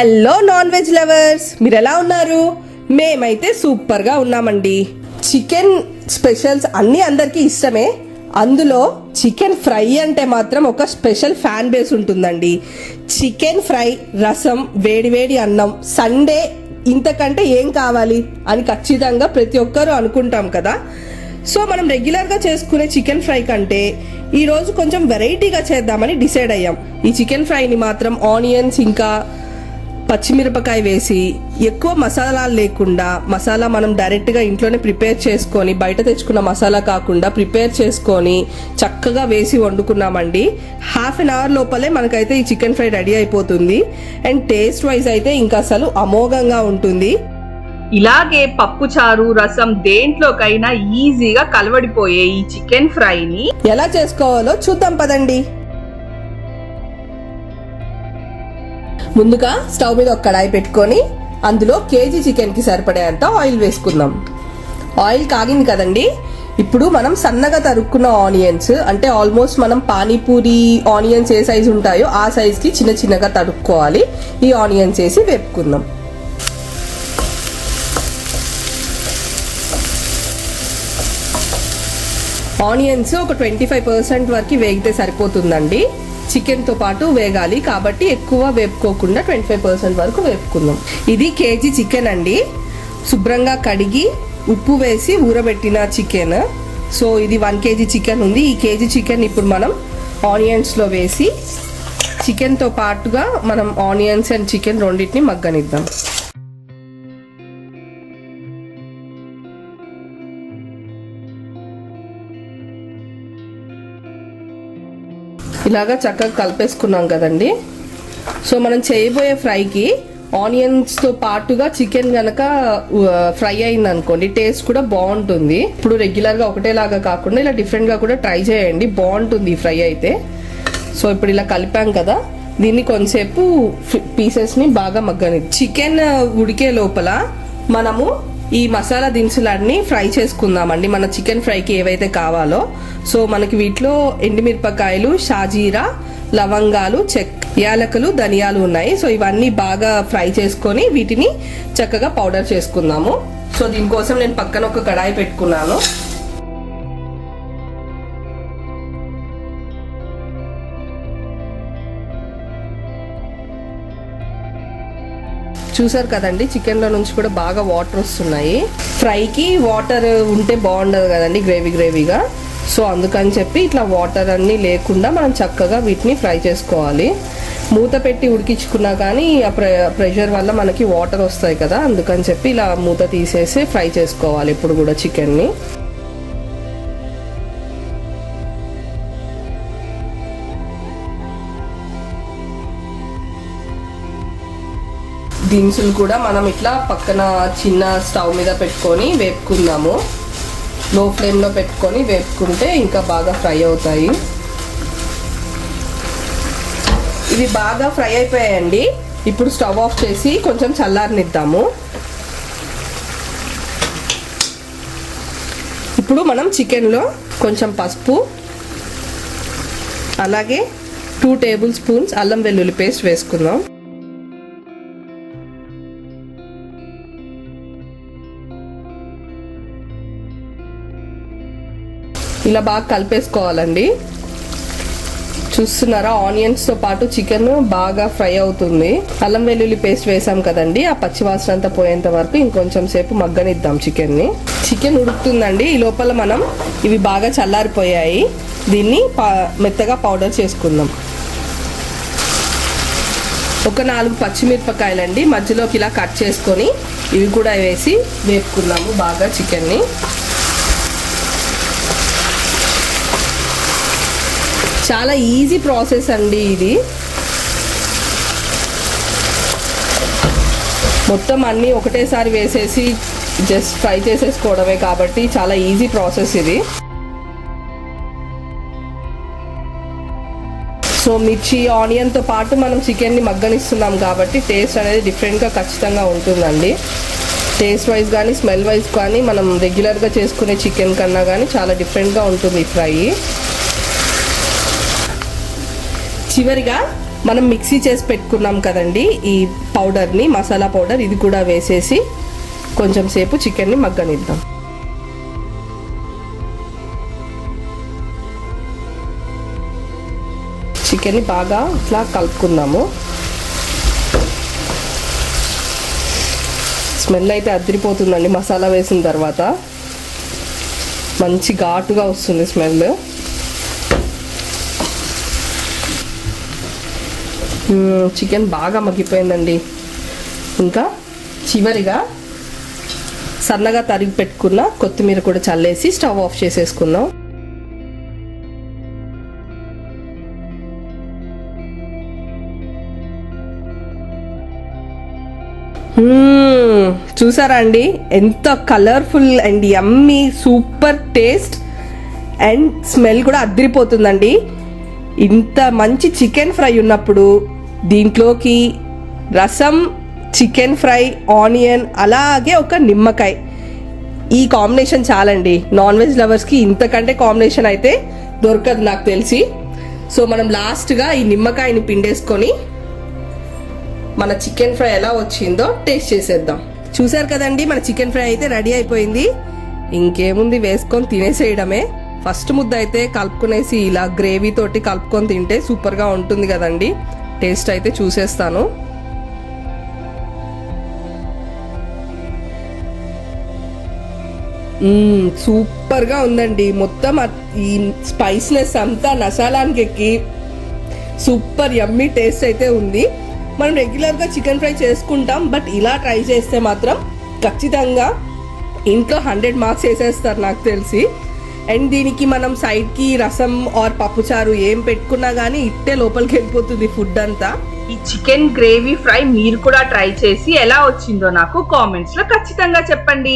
Hello non veg lovers, మీరు ఎలా ఉన్నారు? మేమైతే సూపర్గా ఉన్నామండి. చికెన్ స్పెషల్స్ అన్నీ అందరికీ ఇష్టమే. అందులో చికెన్ ఫ్రై అంటే మాత్రం ఒక స్పెషల్ ఫ్యాన్ బేస్ ఉంటుందండి. చికెన్ ఫ్రై, రసం, వేడివేడి అన్నం, సండే ఇంతకంటే ఏం కావాలి అని ఖచ్చితంగా ప్రతి ఒక్కరూ అనుకుంటాం కదా. సో మనం రెగ్యులర్గా చేసుకునే చికెన్ ఫ్రై కంటే ఈరోజు కొంచెం వెరైటీగా చేద్దామని డిసైడ్ అయ్యాం. ఈ చికెన్ ఫ్రైని మాత్రం ఆనియన్స్ ఇంకా పచ్చిమిరపకాయ వేసి ఎక్కువ మసాలాలు లేకుండా, మసాలా మనం డైరెక్ట్గా ఇంట్లోనే ప్రిపేర్ చేసుకొని, బయట తెచ్చుకున్న మసాలా కాకుండా ప్రిపేర్ చేసుకొని చక్కగా వేసి వండుకున్నామండి. హాఫ్ అన్ అవర్ లోపలే మనకైతే ఈ చికెన్ ఫ్రై రెడీ అయిపోతుంది. అండ్ టేస్ట్ వైజ్ అయితే ఇంకా అసలు అమోఘంగా ఉంటుంది. ఇలాగే పప్పు చారు, రసం దేంట్లోకైనా ఈజీగా కలవడిపోయే ఈ చికెన్ ఫ్రైని ఎలా చేసుకోవాలో చూద్దాం పదండి. ముందుగా స్టవ్ మీద ఒక కడాయి పెట్టుకొని అందులో కేజీ చికెన్కి సరిపడేంత ఆయిల్ వేసుకుందాం. ఆయిల్ కాగింది కదండి. ఇప్పుడు మనం సన్నగా తరుక్కున్న ఆనియన్స్, అంటే ఆల్మోస్ట్ మనం పానీపూరి ఆనియన్స్ ఏ సైజు ఉంటాయో ఆ సైజ్కి చిన్న చిన్నగా తరుక్కోవాలి. ఈ ఆనియన్స్ వేసి వేపుకుందాం. ఆనియన్స్ ఒక 25% వరకు వేగితే సరిపోతుందండి. చికెన్తో పాటు వేగాలి కాబట్టి ఎక్కువ వేపుకోకుండా 25% వరకు వేపుకుందాం. ఇది కేజీ చికెన్ అండి. శుభ్రంగా కడిగి ఉప్పు వేసి ఊరబెట్టిన చికెన్. సో ఇది 1 కేజీ చికెన్ ఉంది. ఈ కేజీ చికెన్ ఇప్పుడు మనం ఆనియన్స్లో వేసి చికెన్తో పాటుగా మనం ఆనియన్స్ అండ్ చికెన్ రెండింటిని మగ్గనిద్దాం. ఇలాగా చక్కగా కలిపేసుకున్నాం కదండి. సో మనం చేయబోయే ఫ్రైకి ఆనియన్స్తో పాటుగా చికెన్ కనుక ఫ్రై అయింది అనుకోండి, టేస్ట్ కూడా బాగుంటుంది. ఇప్పుడు రెగ్యులర్గా ఒకటేలాగా కాకుండా ఇలా డిఫరెంట్గా కూడా ట్రై చేయండి, బాగుంటుంది ఈ ఫ్రై అయితే. సో ఇప్పుడు ఇలా కలిపాం కదా, దీన్ని కొంతసేపు పీసెస్ని బాగా మగ్గని. చికెన్ ఉడికే లోపల మనము ఈ మసాలా దినుసులన్నీ ఫ్రై చేసుకుందామండి, మన చికెన్ ఫ్రైకి ఏవైతే కావాలో. సో మనకి వీటిలో ఎండుమిరపకాయలు, షాజీరా, లవంగాలు, యాలకులు, ధనియాలు ఉన్నాయి. సో ఇవన్నీ బాగా ఫ్రై చేసుకొని వీటిని చక్కగా పౌడర్ చేసుకుందాము. సో దీనికోసం నేను పక్కన ఒక కడాయి పెట్టుకున్నాను. చూసారు కదండి, చికెన్లో నుంచి కూడా బాగా వాటర్ వస్తున్నాయి. ఫ్రైకి వాటర్ ఉంటే బాగుండదు కదండి, గ్రేవీగా. సో అందుకని చెప్పి ఇట్లా వాటర్ అన్నీ లేకుండా మనం చక్కగా వీటిని ఫ్రై చేసుకోవాలి. మూత పెట్టి ఉడికించుకున్నా కానీ ఆ ప్రెషర్ వల్ల మనకి వాటర్ వస్తాయి కదా, అందుకని చెప్పి ఇలా మూత తీసేసి ఫ్రై చేసుకోవాలి ఇప్పుడు కూడా చికెన్ని. దినుసులు కూడా మనం ఇట్లా పక్కన చిన్న స్టవ్ మీద పెట్టుకొని వేపుకుందాము. లో ఫ్లేమ్లో పెట్టుకొని వేపుకుంటే ఇంకా బాగా ఫ్రై అవుతాయి. ఇవి బాగా ఫ్రై అయిపోయాయండి. ఇప్పుడు స్టవ్ ఆఫ్ చేసి కొంచెం చల్లారనిద్దాము. ఇప్పుడు మనం చికెన్లో కొంచెం పసుపు, అలాగే 2 టేబుల్ స్పూన్స్ అల్లం వెల్లుల్లి పేస్ట్ వేసుకుందాం. ఇలా బాగా కలిపేసుకోవాలండి. చూస్తున్నారా, ఆనియన్స్తో పాటు చికెన్ బాగా ఫ్రై అవుతుంది. అల్లం వెల్లుల్లి పేస్ట్ వేసాం కదండి, ఆ పచ్చివాసన అంతా పోయేంత వరకు ఇంకొంచెం సేపు మగ్గనిద్దాం చికెన్ని. చికెన్ ఉడుకుతుందండి. ఈ లోపల మనం ఇవి బాగా చల్లారిపోయాయి, దీన్ని మెత్తగా పౌడర్ చేసుకుందాం. ఒక 4 పచ్చిమిరపకాయలండి మధ్యలోకి ఇలా కట్ చేసుకొని ఇవి కూడా వేసి వేపుకుందాము బాగా చికెన్ని. చాలా ఈజీ ప్రాసెస్ అండి ఇది. మొత్తం అన్నీ ఒకటేసారి వేసేసి జస్ట్ ఫ్రై చేసేసుకోవడమే కాబట్టి చాలా ఈజీ ప్రాసెస్ ఇది. సో మిర్చి, ఆనియన్తో పాటు మనం చికెన్ని మగ్గనిస్తున్నాం కాబట్టి టేస్ట్ అనేది డిఫరెంట్గా ఖచ్చితంగా ఉంటుందండి. టేస్ట్ వైజ్ కానీ స్మెల్ వైజ్ కానీ మనం రెగ్యులర్గా చేసుకునే చికెన్ కన్నా కానీ చాలా డిఫరెంట్గా ఉంటుంది ఈ ఫ్రై. చివరిగా మనం మిక్సీ చేసి పెట్టుకున్నాం కదండి ఈ పౌడర్ని, మసాలా పౌడర్, ఇది కూడా వేసేసి కొంచెం సేపు చికెన్ని మగ్గనిద్దాం. చికెన్ని బాగా ఇట్లా కలుపుకుందాము. స్మెల్ అయితే అదిరిపోతుందండి మసాలా వేసిన తర్వాత, మంచి ఘాటుగా వస్తుంది స్మెల్. చికెన్ బాగా మగ్గిపోయిందండి. ఇంకా చివరిగా సన్నగా తరిగి పెట్టుకున్న కొత్తిమీర కూడా చల్లేసి స్టవ్ ఆఫ్ చేసేసుకుందాం. చూసారా అండి ఎంత colourful and yummy, super taste and smell కూడా అదిరిపోతుందండి. ఇంత మంచి చికెన్ ఫ్రై ఉన్నప్పుడు దీంట్లోకి రసం, చికెన్ ఫ్రై, ఆనియన్, అలాగే ఒక నిమ్మకాయ, ఈ కాంబినేషన్ చాలండి. నాన్ వెజ్ లవర్స్కి ఇంతకంటే కాంబినేషన్ అయితే దొరకదు నాకు తెలిసి. సో మనం లాస్ట్గా ఈ నిమ్మకాయని పిండేసుకొని మన చికెన్ ఫ్రై ఎలా వచ్చిందో టేస్ట్ చేసేద్దాం. చూసారు కదండి మన చికెన్ ఫ్రై అయితే రెడీ అయిపోయింది. ఇంకేముంది, వేసుకొని తినేసేయడమే. ఫస్ట్ ముద్ద అయితే కలుపుకునేసి ఇలా గ్రేవీ తోటి కలుపుకొని తింటే సూపర్గా ఉంటుంది కదండి. టేస్ట్ అయితే చూసేస్తాను. సూపర్గా ఉందండి. మొత్తం ఈ స్పైస్నెస్ అంతా మసాలానికి ఎక్కి సూపర్ యమ్మీ టేస్ట్ అయితే ఉంది. మనం రెగ్యులర్గా చికెన్ ఫ్రై చేసుకుంటాం, బట్ ఇలా ట్రై చేస్తే మాత్రం ఖచ్చితంగా ఇంట్లో 100 మార్క్స్ వేసేస్తారు నాకు తెలిసి. అండ్ దీనికి మనం సైడ్కి రసం ఆర్ పప్పుచారు ఏం పెట్టుకున్నా కానీ ఇట్టే లోపలికి వెళ్ళిపోతుంది ఫుడ్ అంతా. ఈ చికెన్ గ్రేవీ ఫ్రై మీరు కూడా ట్రై చేసి ఎలా వచ్చిందో నాకు కామెంట్స్ లో ఖచ్చితంగా చెప్పండి.